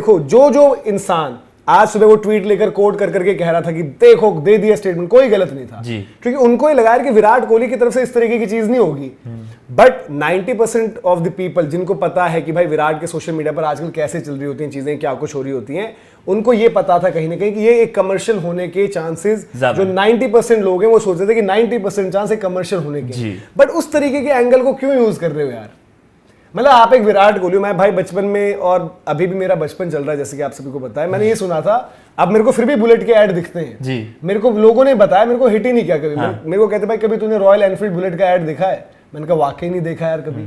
देखो जो इंसान आज सुबह वो ट्वीट लेकर कोट कर करके कह रहा था कि देखो दे दिया स्टेटमेंट, कोई गलत नहीं था जी। क्योंकि उनको ही लगा कि विराट कोहली की तरफ से इस तरीके की चीज नहीं होगी। बट 90% ऑफ द पीपल जिनको पता है कि भाई विराट के सोशल मीडिया पर आजकल कैसे चल रही होती हैं चीजें, क्या कुछ हो रही होती हैं, उनको ये पता था कहीं ना कहीं कि ये एक कमर्शियल होने के चांसेस, जो 90% लोग हैं वो सोचते थे कि 90% चांस एक कमर्शियल होने के। बट उस तरीके के एंगल को क्यों यूज कर रहे हो यार? मतलब आप एक विराट कोहली, मैं भाई बचपन में और अभी भी मेरा बचपन चल रहा है जैसे कि आप सभी को पता है, मैंने ये सुना था, अब मेरे को फिर भी बुलेट के ऐड दिखते हैं जी। मेरे को लोगों ने बताया, मेरे को हिट ही नहीं किया कभी। मेरे को कहते भाई कभी तूने रॉयल एनफील्ड बुलेट का ऐड देखा है? मैंने कहा वाकई नहीं देखा यार कभी।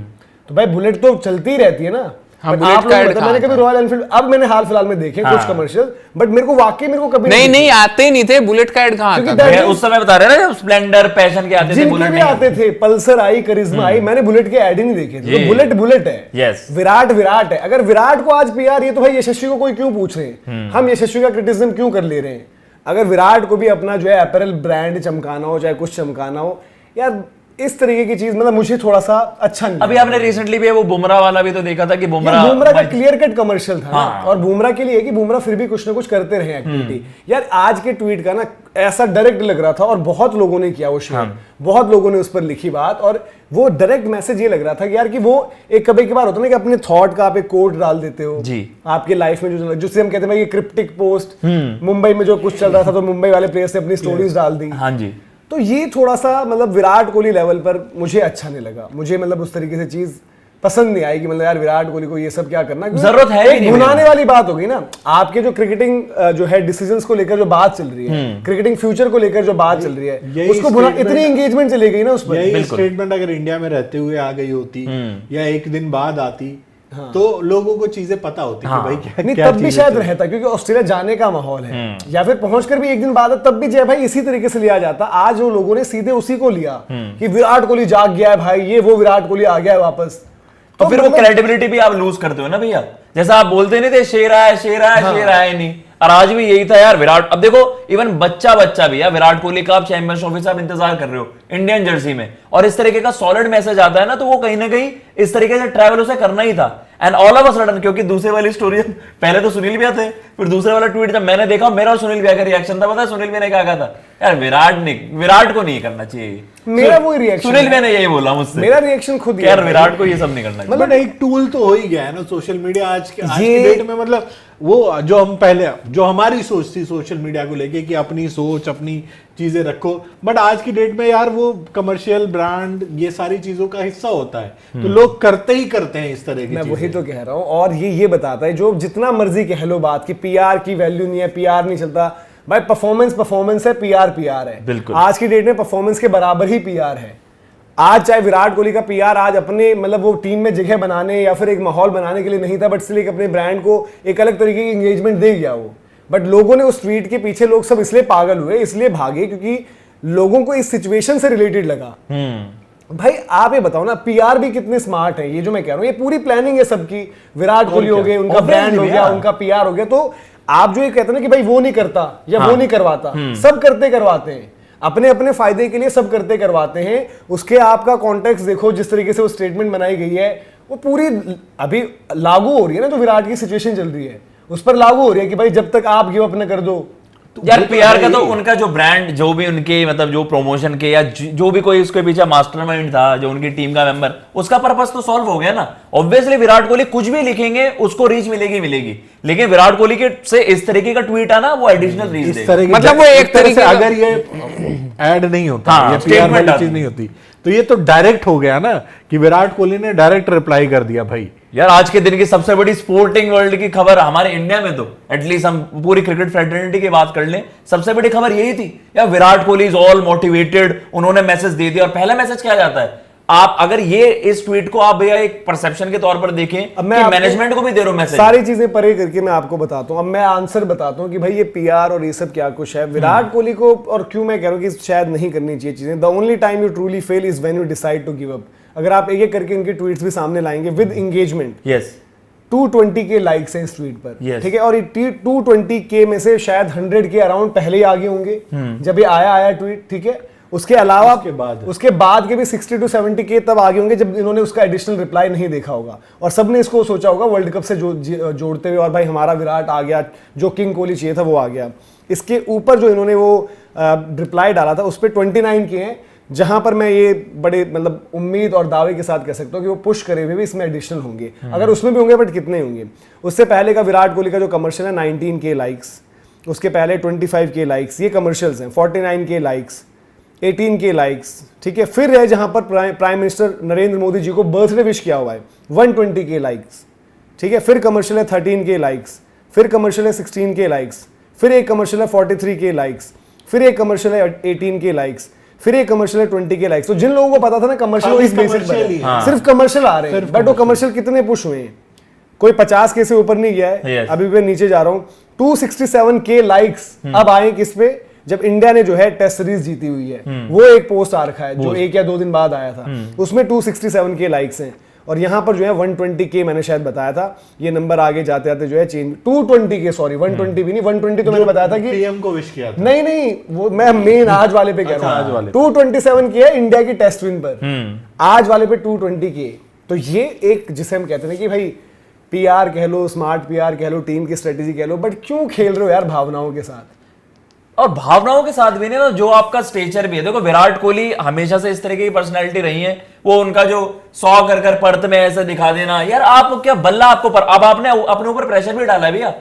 तो भाई बुलेट तो चलती ही रहती है ना। हाँ, आप लोग मैंने कभी रॉयल एनफील्ड, अब मैंने हाल फिलहाल में देखे कुछ कमर्शियल, बट मेरे को कभी नहीं आते ही नहीं थे। बुलेट का ऐड कहाँ आता? उस समय बता रहे ना स्प्लेंडर पैशन के आते थे, बुलेट भी आते थे, पल्सर आई, करिश्मा आई, मैंने बुलेट के ऐड ही नहीं देखे थे। तो बुलेट है, विराट है। अगर विराट को आज पीआर, ये तो भाई यशस्वी को कोई क्यों पूछ रहे हैं, हम यशस्वी का क्रिटिसिज्म क्यों कर ले रहे हैं? अगर विराट को भी अपना जो है अपैरल ब्रांड चमकाना हो, चाहे कुछ चमकाना हो यार, इस तरीके की चीज मतलब मुझे थोड़ा सा अच्छा नहीं। अभी आपने रिसेंटली भी वो बुमराह वाला भी तो देखा था कि बुमराह का क्लियर कट कमर्शियल था। हाँ। और बुमराह के लिए कि बुमराह फिर भी कुछ ना कुछ करते रहे एक्टिविटी। यार आज के ट्वीट का ना ऐसा डायरेक्ट लग रहा था और बहुत लोगों ने किया वो शेयर, बहुत लोगों ने उस पर लिखी बात, और वो डायरेक्ट मैसेज ये लग रहा था कि यार कि वो एक कभी बार होता है ना कि अपने थॉट का आप एक कोट डाल देते हो जी आपके लाइफ में, जिससे हम कहते हैं ये क्रिप्टिक पोस्ट, मुंबई में जो कुछ चल रहा था तो मुंबई वाले प्लेयर से अपनी स्टोरीज डाल दी। हाँ जी। तो ये थोड़ा सा मतलब विराट कोहली लेवल पर मुझे अच्छा नहीं लगा। मुझे मतलब उस तरीके से चीज पसंद नहीं आई कि मतलब यार विराट कोहली को ये सब क्या करना, जरूरत है ही नहीं। भुनाने वाली बात होगी ना। आपके जो क्रिकेटिंग जो है डिसीजंस को लेकर जो बात चल रही है, क्रिकेटिंग फ्यूचर को लेकर जो बात चल रही है, उसको भुना, इतनी एंगेजमेंट चली गई ना उस पर। यही स्टेटमेंट अगर इंडिया में रहते हुए आ गई होती या एक दिन बाद आती, हाँ। तो लोगों को चीजें पता होती कि भाई क्या नहीं, तब भी शायद रहता क्योंकि ऑस्ट्रेलिया जाने का माहौल है, या फिर पहुंचकर भी एक दिन बाद तब भी जय भाई इसी तरीके से लिया जाता। आज वो लोगों ने सीधे उसी को लिया कि विराट कोहली जाग गया है भाई, ये वो विराट कोहली आ गया है वापस। तो फिर वो क्रेडिबिलिटी भी आप लूज करते हो ना भैया, जैसा आप बोलते नहीं थे शेर आया शेर नहीं, और आज भी यही था यार विराट। अब देखो इवन बच्चा भी यार विराट कोहली का आप चैंपियंस ट्रॉफी से आप इंतजार कर रहे हो इंडियन जर्सी में, और इस तरीके का सॉलिड मैसेज आता है ना, तो वो कहीं ना कहीं इस तरीके से ट्रैवल उसे करना ही था। And all of a sudden, क्योंकि दूसरे वाली स्टोरी पहले तो सुनील भैया थे, फिर दूसरे वाला ट्वीट जब मैंने देखा, मेरा और सुनील भैया का रिएक्शन था, पता है सुनील भैया ने क्या कहा था? यार विराट को नहीं करना चाहिए। मेरा वो रिएक्शन, सुनील भैया ने यही बोला मुझसे, मेरा रिएक्शन खुद यार विराट को ये सब नहीं करना। मतलब एक टूल तो हो ही गया है ना सोशल मीडिया आज के डेट में। मतलब वो जो हम पहले, जो हमारी सोच थी सोशल मीडिया को लेके कि अपनी सोच अपनी चीजें रखो, बट आज की डेट में यार वो कमर्शियल ब्रांड ये सारी चीजों का हिस्सा होता है, तो लोग करते ही करते हैं इस तरह की। मैं वही तो कह रहा हूँ, और ये बताता है जो जितना मर्जी कह लो बात कि पीआर की वैल्यू नहीं है, पीआर नहीं चलता भाई, परफॉर्मेंस है, पीआर है। बिल्कुल आज की डेट में परफॉर्मेंस के बराबर ही पीआर है। आज चाहे विराट कोहली का पीआर आज अपने मतलब वो टीम में जगह बनाने या फिर एक माहौल बनाने के लिए नहीं था, बट इसलिए अपने ब्रांड को एक अलग तरीके की एंगेजमेंट दे गया वो। बट लोगों ने उस ट्वीट के पीछे लोग सब इसलिए पागल हुए, इसलिए भागे क्योंकि लोगों को इस सिचुएशन से रिलेटेड लगा। भाई आप ये बताओ ना, पीआर भी कितने स्मार्ट है, ये जो मैं कह रहा हूँ ये पूरी प्लानिंग है सबकी। विराट कोहली हो गए, उनका ब्रांड हो गया, उनका पीआर हो गया, तो आप जो ये कहते हैं ना कि भाई वो नहीं करता या वो नहीं करवाता, सब करवाते हैं अपने अपने फायदे के लिए, सब करवाते हैं। उसके आपका कॉन्टेक्स्ट देखो, जिस तरीके से वो स्टेटमेंट बनाई गई है वो पूरी अभी लागू हो रही है ना, तो विराट की सिचुएशन चल रही है उस पर लागू हो रही है कि भाई जब तक आप गिव अप न कर दो। यार पीआर का तो उनका जो ब्रांड, जो भी उनके मतलब जो प्रमोशन के या जो भी कोई उसके पीछे मास्टरमाइंड था, जो उनकी टीम का मेंबर, उसका पर्पस तो सॉल्व हो गया ना। ऑब्वियसली विराट कोहली कुछ भी लिखेंगे उसको रीच मिलेगी, लेकिन विराट कोहली के से इस तरीके का ट्वीट आना वो एडिशनल रीच देगा। मतलब वो एक तरह से अगर ये ऐड नहीं होता, ये पीआर वाली चीज नहीं होती, तो ये तो डायरेक्ट हो गया ना कि विराट कोहली ने डायरेक्ट रिप्लाई कर दिया। भाई यार आज के दिन की सबसे बड़ी स्पोर्टिंग वर्ल्ड की खबर हमारे इंडिया में, तो एटलीस्ट हम पूरी क्रिकेट फेडरेटिविटी की बात कर लें, सबसे बड़ी खबर यही थी यार Virat Kohli is all motivated, उन्होंने मैसेज दे दिया। और पहला मैसेज क्या जाता है, आप अगर ये इस ट्वीट को आप भैया एक परसेप्शन के तौर पर देखें, अब मैं मैनेजमेंट को भी दे रहा हूं मैसेज, सारी चीजें परे करके मैं आपको बताता हूं। अब मैं आंसर बताता हूं कि भाई ये पीआर और ये सब क्या कुछ है। विराट कोहली को और क्यों मैं कह रहा हूं कि शायद नहीं करनी चाहिए चीजें। The only time you truly fail is when you decide to give up. अगर आप एक एक करके इनके ट्वीट्स भी सामने लाएंगे विद एंगेजमेंट, यस 220 के लाइक्स हैं इस ट्वीट पर, ठीक है, और ये 220 के में से शायद 100 के अराउंड पहले ही आगे होंगे जब ये आया ट्वीट, ठीक है। उसके अलावा उसके बाद के भी 60 to 70 के तब आगे होंगे जब इन्होंने उसका एडिशनल रिप्लाई नहीं देखा होगा और सबने इसको सोचा होगा वर्ल्ड कप से जोड़ते हुए और भाई हमारा विराट आ गया, जो किंग कोहली चाहिए था वो आ गया। इसके ऊपर जो इन्होंने वो रिप्लाई डाला था उस पर 29 के हैं, जहां पर मैं ये बड़े मतलब उम्मीद और दावे के साथ कह सकता हूं कि वो पुश करे हुए भी इसमें एडिशनल होंगे, अगर उसमें भी होंगे बट कितने होंगे। उससे पहले का विराट कोहली का जो कमर्शियल है 19 के लाइक्स, उसके पहले 25 के लाइक्स, ये कमर्शियल्स हैं। 49 के लाइक्स, 18 के लाइक्स, ठीक है। फिर है जहां पर प्राइम मिनिस्टर नरेंद्र मोदी जी को बर्थडे विश किया हुआ है 120 के लाइक्स, ठीक है। फिर कमर्शियल है 13 के लाइक्स, फिर कमर्शियल है 16 के लाइक्स, फिर एक कमर्शियल है 43 के लाइक्स, फिर एक कमर्शियल है 18 के लाइक्स, फिर एक कमर्शियल है 20 के लाइक्स। तो जिन लोगों को पता था ना कमर्शियल इस बेसिस पर सिर्फ कमर्शियल आ रहे हैं, बट वो कमर्शियल कितने पुश हुए हैं, कोई 50 के से ऊपर नहीं गया है। अभी मैं नीचे जा रहा हूं, 267 के लाइक्स अब आए किस पे, जब इंडिया ने जो है टेस्ट सीरीज जीती हुई है, वो एक पोस्ट आ रखा है जो 1 या 2 दिन बाद आया था, उसमें 267 के लाइक्स हैं। और यहां पर जो है 120 के मैंने शायद बताया था, ये नंबर आगे जाते जाते जो है चेंज 220 के, सॉरी 120 भी नहीं, 120 तो मैंने बताया था कि पीएम को विश किया था। नहीं वो मैं मेन आज वाले पे कह रहा हूं, 227 के है इंडिया की टेस्ट विन पर, आज वाले पे 220 के। तो ये एक जिसे हम कहते हैं कि भाई पीआर कह लो, स्मार्ट पीआर कह लो, टीम की स्ट्रेटेजी कह लो, बट क्यों खेल रहे हो यार भावनाओं के साथ। और भावनाओं के साथ भी नहीं ना, जो आपका स्टेचर भी है। देखो विराट कोहली हमेशा से इस तरह की पर्सनैलिटी रही है, वो उनका जो 100 कर परत में ऐसे दिखा देना, यार आप क्या बल्ला आपको पर, अब आपने अपने ऊपर प्रेशर भी डाला है भैया